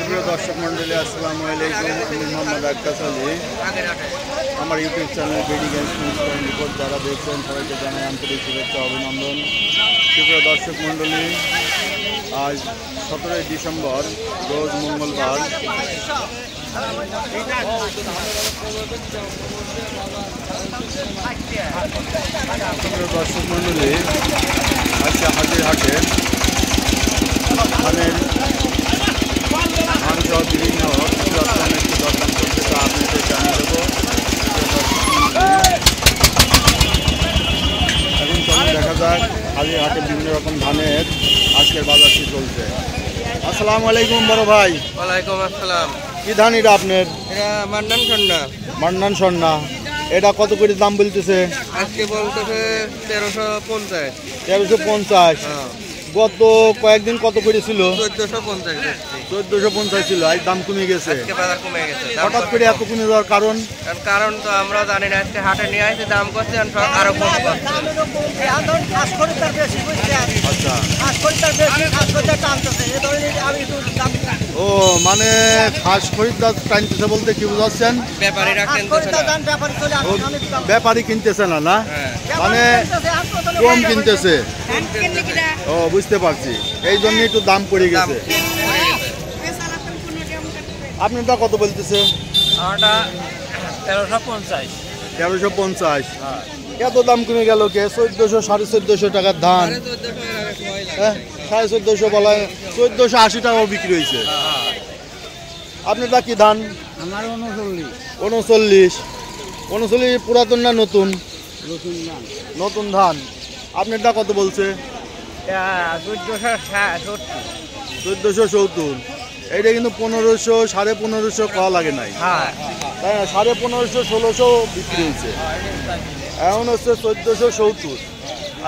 সুপ্রিয় দর্শক মন্ডলী, আসসালামু আলাইকুম। আমি মোহাম্মদ আক্কাস আলী। আমার YouTube channel BD games news point report যারা দেখছেন সবাইকে জানাই আন্তরিক শুভেচ্ছা অভিনন্দন। সুপ্রিয় দর্শক মন্ডলী, আজ 17 ডিসেম্বর রোজ মঙ্গলবার। সুপ্রিয় দর্শক মন্ডলী, আজকে হাজিরহাটে ধানের ধান সহ বিভিন্ন দরদাম চলছে, তা আপনাদের জানিয়ে দেবো। এখন চলুন দেখা যাক হাজিরহাটে বিভিন্ন রকম ধানের আজকের বাজার কি চলছে। আসসালামু আলাইকুম বড় ভাই। ওয়ালাইকুম আসসালাম। কি ধান এটা আপনার? এটা মান্নান সন্না। মান্নান সন্না। এটা কত করে দাম বলতেছে? আজকে বলতেছে 1350। 1350। গত কয়েকদিন কত করে ছিল? 1450। 1450 ছিল, আজ দাম কমে গেছে। আজকে বাজার কমে গেছে। হঠাৎ করে এত কমে যাওয়ার কারণ? কারণ তো আমরা জানি না, আজকে হাটে নিয়ে আসছে দাম করছে আরো কম করছে। আচ্ছা, ও মানে খাস খরিদ্দার টানতেছে বলতে কি বুঝাচ্ছেন? ব্যাপারীরা কিনতেছে না। ও, ব্যাপারী কিনতেছে না, না মানে কম কিনতেছে। ও, বুঝতে পারছি, এই জন্য একটু দাম পড়ে গেছে। আপনারটা কত বলতেছে? আমারটা 1350। 1350। এত দাম কমে গেল কে? 1400 1450 টাকার ধান, হ্যাঁ 1450 বলা, 1480 টাকাও বিক্রি হয়েছে। আপনারটা কি ধান? আমার 39। 39 পুরাতন না নতুন? নতুন ধান। আপনারটা কত বলছে? 1470। এইটা কিন্তু 1500 1550 কওয়া লাগে নাই, তাই না? 1550 1600 বিক্রি হয়েছে। এখন হচ্ছে 1470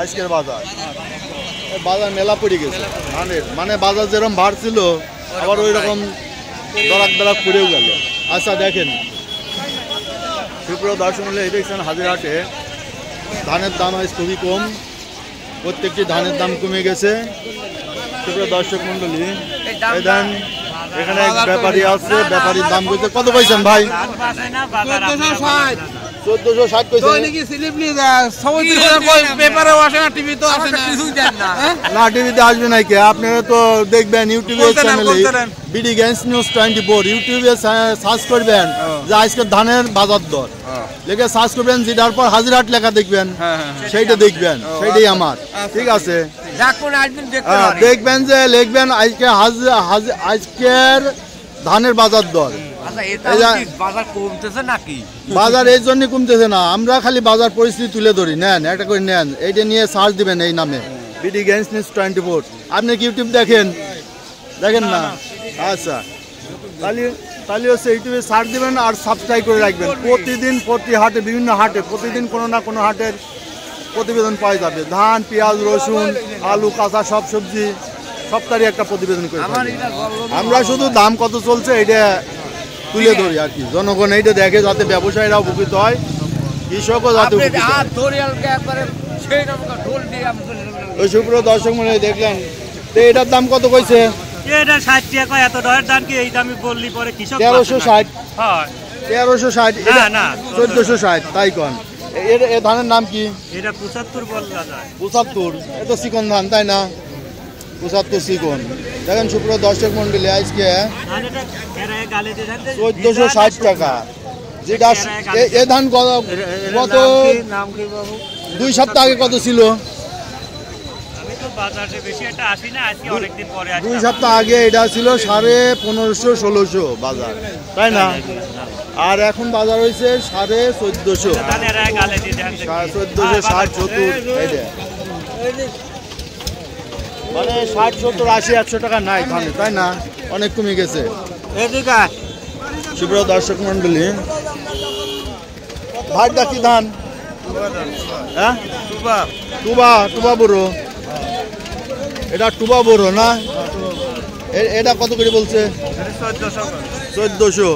আজকের বাজার। বাজার মেলা পড়ে গেছে ধানের, মানে বাজার যেরকম বাড়ছিল আবার ওই রকম দরাক পড়েও গেল। আচ্ছা দেখেন সুপ্রিয় দর্শক মূল্য, এই দেখছেন হাজিরহাটে ধানের দাম আজ খুবই কম, প্রত্যেকটি ধানের দাম কমে গেছে। সুপ্রিয় দর্শক মন্ডলী, এই ধান এখানে এক ব্যাপারী আছে, ব্যাপারীর দাম কইতে কত পাইছেন ভাই? 1460 কইছে। না, টিভিতে আসবে না কি? আপনারা তো দেখবেন ইউটিউবের চ্যানেলে বিডি গেমস নিউজ 24 ইউটিউবে সার্চ করবেন যে আজকের ধানের বাজার দর লেখে সার্চ করবেন, যেটার পর হাজিরহাট লেখা দেখবেন, সেইটা দেখবেন, সেইটাই আমার। ঠিক আছে, দেখবেন যে লিখবেন আজকের ধানের বাজার দর। বাজার এই জন্য কমতেছে না, আমরা খালি বাজার পরিস্থিতি তুলে ধরি। নেন একটা করে নেন, এইটা নিয়ে সার্চ দিবেন এই নামে বিডি গেমস নিউজ 24। আপনি কি ইউটিউব দেখেন না? আচ্ছা, তাহলে হচ্ছে ইউটিউবে সার্চ দিবেন আর সাবস্ক্রাইব করে রাখবেন। প্রতিদিন প্রতি হাটে, বিভিন্ন হাটে প্রতিদিন কোনো না কোনো হাটের প্রতিবেদন পাওয়া যাবে। ধান, পেঁয়াজ, রসুন, আলু, কাঁচা সব সবজি সপ্তাহে একটা প্রতিবেদন করে আমরা শুধু দাম কত চলছে এটা তুলে ধরি আর কি। জনগণ এইটা দেখে যাতে ব্যবসায়ীরা উপকৃত হয়, কৃষকও যাতে উপকৃত হয়। ওই সুপ্রিয় দর্শক মনে দেখলেন তো এটার দাম কত কইছে? এটা 60 টাকা। এত দরের দাম কি এই দামে বললি পরে কৃষক? 1360। হ্যাঁ 1360। না 1460 তাই কোন? এ ধানের নাম কি? এটা 75 বলা যায়। 75 এত চিকন ধান, তাই না? 75 চিকন। দেখেন সুপ্রিয় দর্শক মন্ডলী, আজকে 1460 টাকা। যেটা এ ধান গত 2 সপ্তাহ আগে কত ছিল? 2 সপ্তাহ আগে এটা ছিল 1550 1600 বাজার, তাই না? আর এখন বাজার হয়েছে 1450, 1460 70। মানে 60 70 80 100 টাকা নাই ধানে, তাই না? অনেক কমে গেছে। সুপ্রিয় দর্শক মন্ডলী, ভাইটা কি ধান? হ্যাঁ, টুবা বড়। এটা টুবা বড় না? এটা কত করে বলছে? 1400।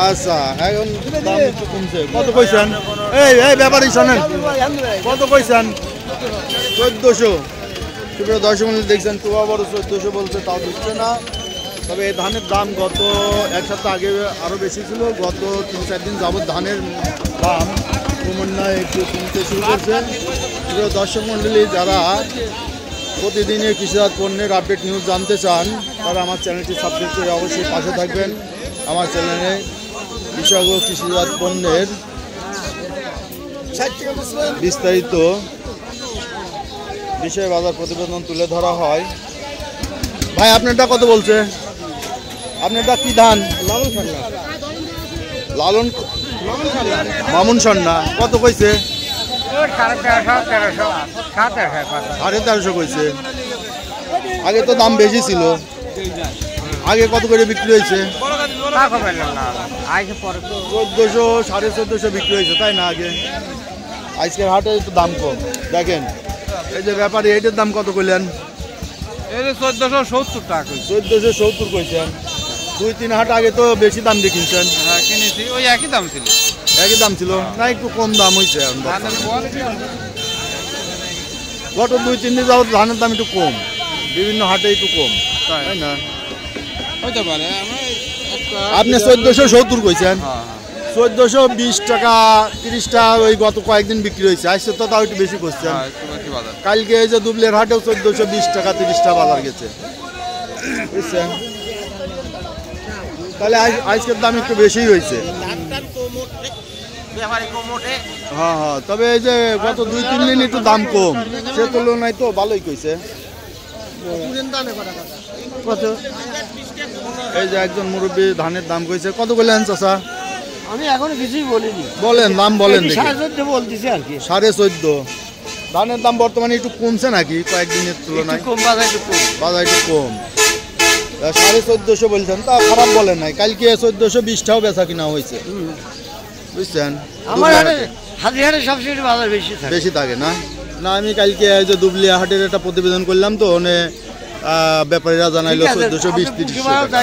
আচ্ছা, এখন দাম একটু কমছে। কত কইছেন? এই ব্যাপারী শোনেন, কত কইছেন? 1400। সুপ্রিয় দর্শক দেখছেন টুবা বড় 1400 বলছে, তাও দিচ্ছে না। তবে এই ধানের দাম গত এক সপ্তাহ আগে আরও বেশি ছিল, গত 3-4 দিন যাবৎ ধানের দাম ক্রমান্বয়ে একটু কমতে শুরু করছে। প্রিয় দর্শক মণ্ডলী, যারা প্রতিদিনের কৃষিজাত পণ্যের আপডেট নিউজ জানতে চান তারা আমার চ্যানেলটি সাবস্ক্রাইব করে অবশ্যই পাশে থাকবেন। আমার চ্যানেলে কৃষক ও কৃষিজাত পণ্যের বিস্তারিত বিষয় বাজার প্রতিবেদন তুলে ধরা হয়। ভাই আপনারটা কত বলছে? আপনারটা কি ধান? লালন মামুন সন্না কত কইছে? 1350 কইছে। আগে তো দাম বেশি ছিল, আগে কত করে বিক্রি হয়েছে? 1400 1450 বিক্রি হয়েছে তাই না আগে? আজকের হাটে একটু দাম কম। দেখেন এই যে ব্যাপারী, এইটার দাম কত কইলেন? 1470 টাকা 1470 কইছেন। 2-3 হাট আগে তো বেশি দাম দিয়ে কিনছেন। হ্যাঁ কিনেছি, ওই একই দাম ছিল। একই দাম ছিল না, একটু কম দাম হয়েছে। গত 2-3 দিন যাবত ধানের দাম একটু কম, বিভিন্ন হাটে একটু কম তাই না? হইতে পারে। আপনি 1470 কইছেন। 1420 টাকা 30 টাকা ওই গত কয়েকদিন বিক্রি হয়েছে। আজকে তো তাও একটু বেশি করছেন। কালকে এই যে দুবলের হাটেও 1420 টাকা 30 টাকা বাজার গেছে, বুঝছেন? তাহলে আজকের দাম একটু বেশি হয়েছে। হ্যাঁ হ্যাঁ, তবে এই যে গত 2-3 দিন একটু দাম কম, সে তুলনায় তো ভালোই কইছে। এই যে একজন মুরব্বী ধানের দাম কইছে কত বললেন চাচা? আমি এখন কিছুই বলিনি। বলেন দাম বলেন। 14.5 বলতেছি আর কি। 14.5 ধানের দাম বর্তমানে একটু কমছে নাকি কয়েকদিনের তুলনায়? বাজার একটু কম। 1450 বলছেন, তা খারাপ বলেন নাই। কালকে 1420 টাও বেচা কিনা হয়েছে, বুঝছেন? আমার হাজারে সবচেয়ে বাজার বেশি থাকে না? না, আমি কালকে এই যে দুবলিয়া হাটের একটা প্রতিবেদন করলাম তো, ওনে ব্যাপারীরা জানাইলো 1420-30 টাকা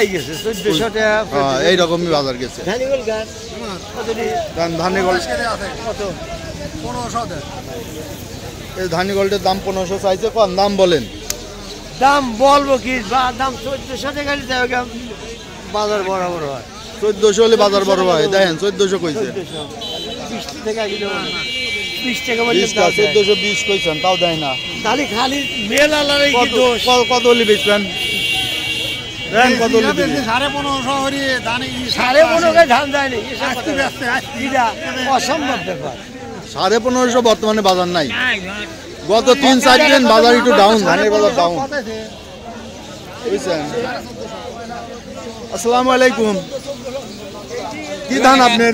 এইরকমই বাজার গেছে। ধানিগোল্ডের দাম 1500 চাইছে। কোন দাম বলেন? দাম বলবো কি, দাম 1400 টাকা বাজার বরাবর হয়। 1400 হলে বাজার বড় হয়। দেখেন 1400 কইছে। 20 টাকা কিলো, 20 টাকা বলে 1420 কইছেন, তাও দেয় না। তাহলে খালি মেল আলারে কি দোষ? কত হলে বেচবেন? দেন কত হলে দিবেন? 1550 হরি ধান 1550 ধান দেয়নি। এটা অসম্ভব ব্যাপার। 1550 বর্তমানে বাজার নাই। গত 3-4 দিন বাজার একটু ডাউন, ধানের বাজার ডাউন, বুঝছেন? আসসালামু আলাইকুম। কি ধান আপনার?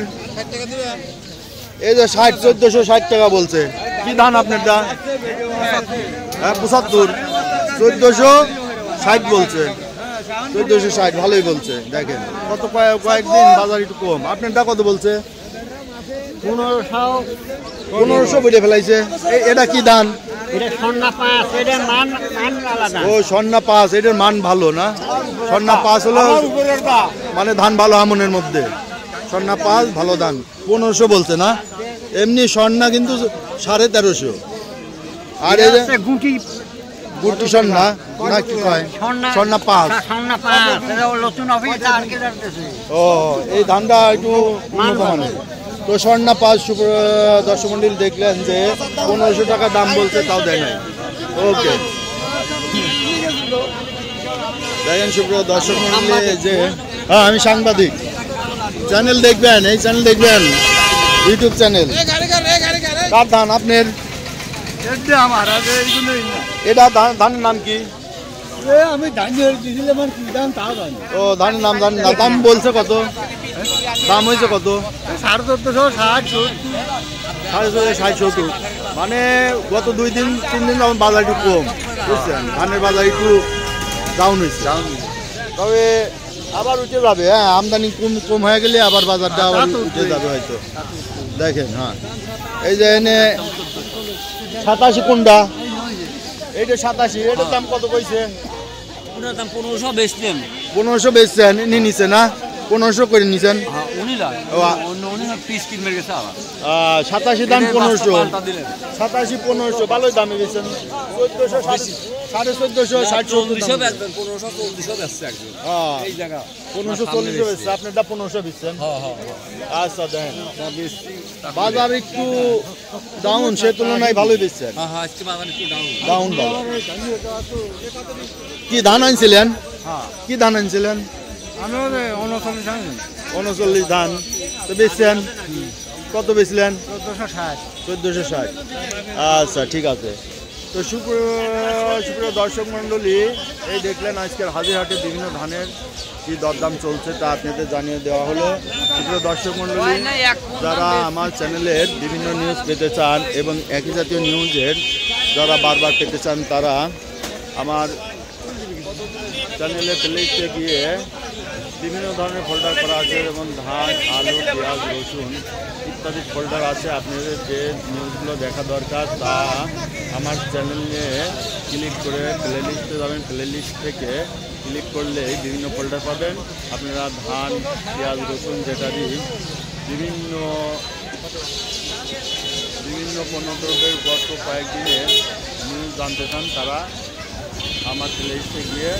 এই যে 1460 টাকা বলছে। কি ধান আপনারটা? 75। 1460 বলছে। 1460 ভালোই বলছে। দেখেন কত কয়েকদিন বাজার একটু কম। আপনারটা কত বলছে? 1500 বেড়ে ফেলাইছে। এটা কি ধান? ও স্বর্ণা 5, এটার মান ভালো না? স্বর্ণা 5 হলো মানে ধান ভালো আমনের মধ্যে। স্বর্ণা 5 ভালো ধান। 1500 বলছে না? এমনি স্বর্ণা কিন্তু 1350। আর এই যে গুটি স্বর্ণা না কি কয়? স্বর্ণা 5। ও এই ধানটা একটু উন্নত মানের। তো স্বর্ণা 5 দর্শক মন্ডল দেখলেন যে 1500 টাকা দাম বলছে, তাও দেয় নাই। ওকে, দেখেন সুপ্রিয় দর্শক মন্ডল যে হ্যাঁ আমি সাংবাদিক। চ্যানেল দেখবেন, এই চ্যানেল দেখবেন, ইউটিউব চ্যানেল। কার ধান আপনার? এটা ধানের নাম কি? আমি ও ধানের নাম জানি না। দাম বলছে কত? দাম হয়েছে কত? 1460-70। মানে গত 2-3 দিন বাজার একটু কম, বুঝছেন? ধানের বাজার একটু ডাউন হয়েছে। তবে আবার উঠে যাবে। হ্যাঁ, আমদানি কম হয়ে গেলে আবার বাজারটা আবার উঠে যাবে হয়তো। দেখেন হ্যাঁ, এই যে এনে 87 কোনটা? এইটা 87। এটার দাম কত কইছে? 1500 বেচতেন। 1500 বেচছেন, নিচে না? 1500 করে নিছেন। হ্যাঁ উনি না ও, অন্য উনি পিস কিনবে গেছে আবার 87 দাম 1500, পাল্টা দিলেন 87 1500 ভালোই দামে বেচছেন। 1400 1450 60 1400 বেচবেন 1540 বেচছে একজন এই জায়গা 1540 বেচছে, আপনারটা 1500 বেচছেন। হ্যাঁ হ্যাঁ আচ্ছা দেখেন বাজার একটু ডাউন, সে তুলনায় ভালোই বেচছেন। হ্যাঁ হ্যাঁ আজকে বাজার একটু ডাউন কি ধান আনছিলেন? হ্যাঁ কি ধান আনছিলেন? আমি 39 জানি 39 ধান তো বেচছেন কত বেচলেন? 1460 1460। আচ্ছা ঠিক আছে। তো সুপ্রিয় দর্শক মণ্ডলী, এই দেখলেন আজকের হাজিরহাটে বিভিন্ন ধানের কি দরদাম চলছে তা আপনাদের জানিয়ে দেওয়া হলো। সুপ্রিয় দর্শক মণ্ডলী, যারা আমার চ্যানেলের বিভিন্ন নিউজ পেতে চান এবং একই জাতীয় নিউজের যারা বারবার পেতে চান, তারা আমার চ্যানেলে প্লেলিস্টে গিয়ে বিভিন্ন ধরনের ফোল্ডার করা আছে, যেমন ধান, আলু, পেঁয়াজ, রসুন ইত্যাদি ফোল্ডার আছে। আপনাদের যে নিউজগুলো দেখা দরকার তা আমার চ্যানেলে ক্লিক করে প্লেলিস্টে যাবেন, প্লেলিস্ট থেকে ক্লিক করলেই বিভিন্ন ফোল্ডার পাবেন। আপনারা ধান, পেঁয়াজ, রসুন যেটারই বিভিন্ন পণ্যদ্রব্যের গত কয়েকদিনের নিউজ জানতে চান, তারা আমার প্লেলিস্টে গিয়ে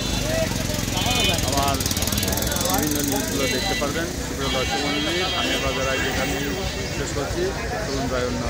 আমার বিভিন্ন নিউজগুলো দেখতে পারবেন। সুপ্রিয় দর্শক মণ্ডলী, ধানের বাজার আজ এখানে শেষ করছি। চলুন যাই অন্য